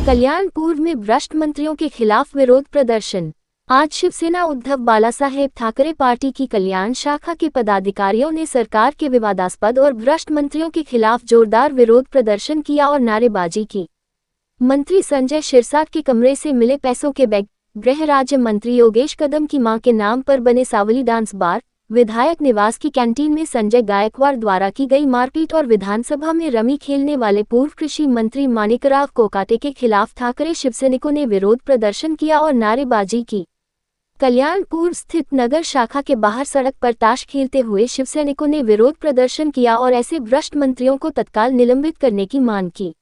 कल्याणपुर में भ्रष्ट मंत्रियों के खिलाफ विरोध प्रदर्शन। आज शिवसेना उद्धव बालासाहेब ठाकरे पार्टी की कल्याण शाखा के पदाधिकारियों ने सरकार के विवादास्पद और भ्रष्ट मंत्रियों के खिलाफ जोरदार विरोध प्रदर्शन किया और नारेबाजी की। मंत्री संजय सिरसाट के कमरे से मिले पैसों के बैग, गृह राज्य मंत्री योगेश कदम की मां के नाम पर बने सावली डांस बार, विधायक निवास की कैंटीन में संजय गायकवाड़ द्वारा की गई मारपीट और विधानसभा में रमी खेलने वाले पूर्व कृषि मंत्री माणिकराव कोकाटे के खिलाफ ठाकरे शिवसैनिकों ने विरोध प्रदर्शन किया और नारेबाजी की। कल्याणपुर स्थित नगर शाखा के बाहर सड़क पर ताश खेलते हुए शिवसैनिकों ने विरोध प्रदर्शन किया और ऐसे भ्रष्ट मंत्रियों को तत्काल निलंबित करने की मांग की।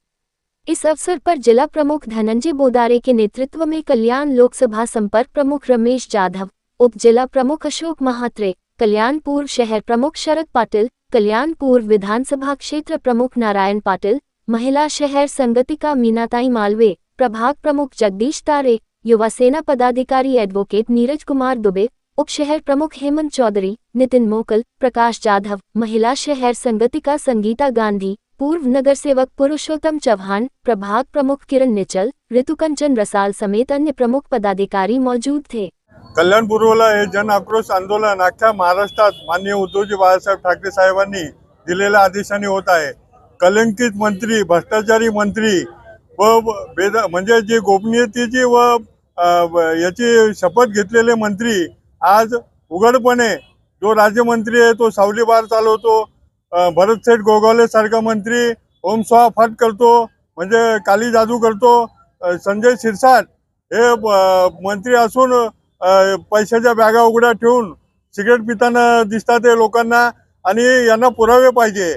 इस अवसर पर जिला प्रमुख धनंजय बोदारे के नेतृत्व में कल्याण लोकसभा संपर्क प्रमुख रमेश जाधव, उप जिला प्रमुख अशोक महात्रे, कल्याणपुर शहर प्रमुख शरद पाटिल, कल्याणपुर विधानसभा क्षेत्र प्रमुख नारायण पाटिल, महिला शहर संगतिका मीनाताई मालवे, प्रभाग प्रमुख जगदीश तारे, युवा सेना पदाधिकारी एडवोकेट नीरज कुमार दुबे, उप शहर प्रमुख हेमंत चौधरी, नितिन मोकल, प्रकाश जाधव, महिला शहर संगतिका संगीता गांधी, पूर्व नगर सेवक पुरुषोत्तम चौहान, प्रभाग प्रमुख किरण निचल, ऋतुकंचन रसाल समेत अन्य प्रमुख पदाधिकारी मौजूद थे। कल्याणपुरला हे जन आक्रोश आंदोलन अख्ख्या महाराष्ट्रात माननीय उद्धवजी बाळासाहेब ठाकरे साहेबांनी दिलेल्या आदेशाने होत आहे। कलंकित मंत्री, भ्रष्टाचारी मंत्री व म्हणजे जे गोपनीयतेची व याची शपथ घेतलेले मंत्री आज उघडपणे जो राज्यमंत्री आहे तो सावली बार चालवतो, भरतसेठ गोगावले सारखा मंत्री ओम स्वाहा फट करतो, म्हणजे काली जादू करतो। संजय सिरसाट हे मंत्री असून पैशाच्या बॅगा उघड्या ठेवून सिगरेट पिताना दिसतात ते लोकांना आणि यांना पुरावे पाहिजे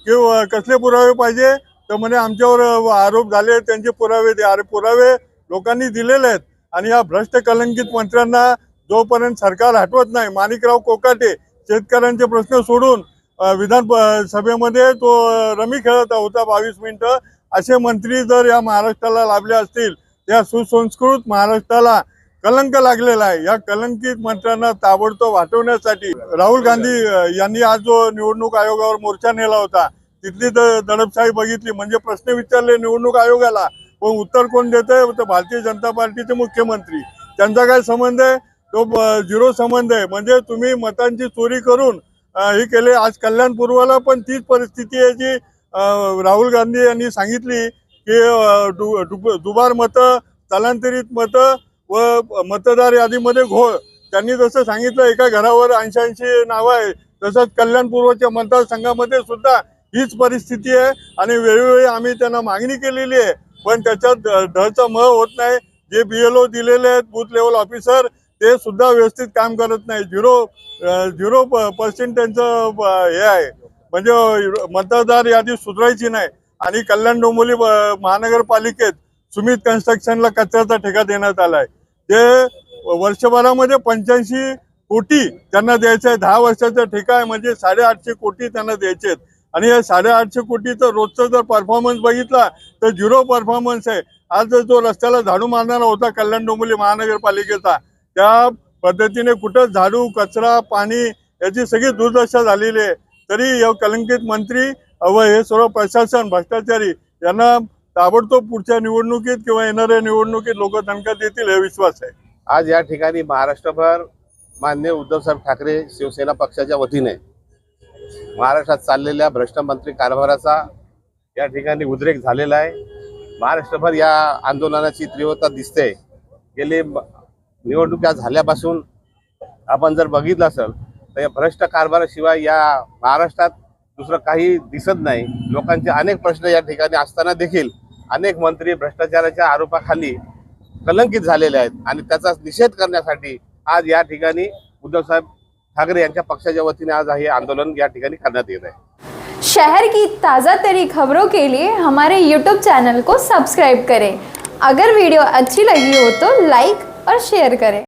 की कसले पुरावे पाहिजे तर म्हणे आमच्यावर आरोप झाले त्यांचे पुरावे दे। अरे पुरावे लोकांनी दिलेले आहेत आणि या भ्रष्ट कलंकित मंत्र्यांना जोपर्यंत सरकार हटवत नाही, माणिकराव कोकाटे शेतकऱ्यांचे प्रश्न सोडून विधान सभेमध्ये तो रमी खेळत होता 22 मिनिटं, असे मंत्री जर या महाराष्ट्राला लाभले असतील, या सुसंस्कृत महाराष्ट्राला कलंक लागलेला आहे। या कलंकित मंत्र्यांना ताबडतोब हटवण्यासाठी राहुल गांधी यांनी आज जो निवडणूक आयोगावर मोर्चा नेला होता, तिथली दडपशाही बघितली, म्हणजे प्रश्न विचारले निवडणूक आयोगाला, पण उत्तर कोण देते तर भारतीय जनता पार्टीचे मुख्यमंत्री। त्यांचा काय संबंध आहे? तो झिरो संबंध आहे। म्हणजे तुम्ही मतांची चोरी करून हे केले। आज कल्याणपूर्वला पण तीच परिस्थिती आहे जी राहुल गांधी यांनी सांगितली की दुबार मतं, स्थलांतरित मतं व मतदार यादीमध्ये घोळ। त्यांनी जसं सांगितलं एका घरावर 80 नावं आहे, तसंच कल्याणपूर्वच्या मतदारसंघामध्ये सुद्धा हीच परिस्थिती आहे आणि वेळोवेळी आम्ही त्यांना मागणी केलेली आहे, पण त्याच्यात ढळचा म होत नाही। जे BLO दिलेले आहेत बूथ लेवल ऑफिसर ते सुद्धा व्यवस्थित काम करत नाही। 0% त्यांचं हे आहे, म्हणजे मतदार यादी सुधारायची नाही। आणि कल्याण डोंबिवली महानगरपालिकेत सुमित कन्स्ट्रक्शनला कचऱ्याचा ठेका देण्यात आलाय। ते वर्षभरामध्ये 85 कोटी त्यांना द्यायचं आहे। 10 वर्षाचा ठेका आहे, म्हणजे 850 कोटी त्यांना द्यायचे आहेत आणि या 850 कोटीचा रोजचा जर परफॉर्मन्स बघितला तर 0 परफॉर्मन्स आहे। आज जो रस्त्याला झाडू मारणारा होता कल्याण डोंबिवली महानगरपालिकेचा, त्या पद्धतीने कुठं झाडू, कचरा, पाणी याची सगळी दुर्दशा झालेली आहे। तरी या कलंकित मंत्री व हे सर्व प्रशासन भ्रष्टाचारी यांना ताबडतोब पुढच्या निवडणुकीत किंवा येणाऱ्या निवडणुकीत लोक दणका देतील हे विश्वास आहे। आज या ठिकाणी महाराष्ट्रभर माननीय उद्धवसाहेब ठाकरे शिवसेना पक्षाच्या वतीने महाराष्ट्रात चाललेल्या भ्रष्ट मंत्री कारभाराचा या ठिकाणी उद्रेक झालेला आहे। महाराष्ट्रभर या आंदोलनाची तीव्रता दिसते। गेले निवडणुका झाल्यापासून आपण जर बघितलं असेल तर या भ्रष्ट कारभाराशिवाय या महाराष्ट्रात दुसरं काही दिसत नाही। लोकांचे अनेक प्रश्न या ठिकाणी असताना देखील अनेक मंत्री भ्रष्टाचाराच्या आरोपाखाली कलंकित झालेले आहेत आणि त्याचा निषेध करण्यासाठी आज या ठिकाणी उद्धवसाहेब ठाकरे यांच्या पक्षाच्या वतीने आज हे आंदोलन या ठिकाणी करण्यात येत आहे। शहर की ताज़ा तरीन खबरों के लिए हमारे YouTube चैनल को सब्सक्राइब करें। अगर वीडियो अच्छी लगी हो तो लाइक और शेयर करें।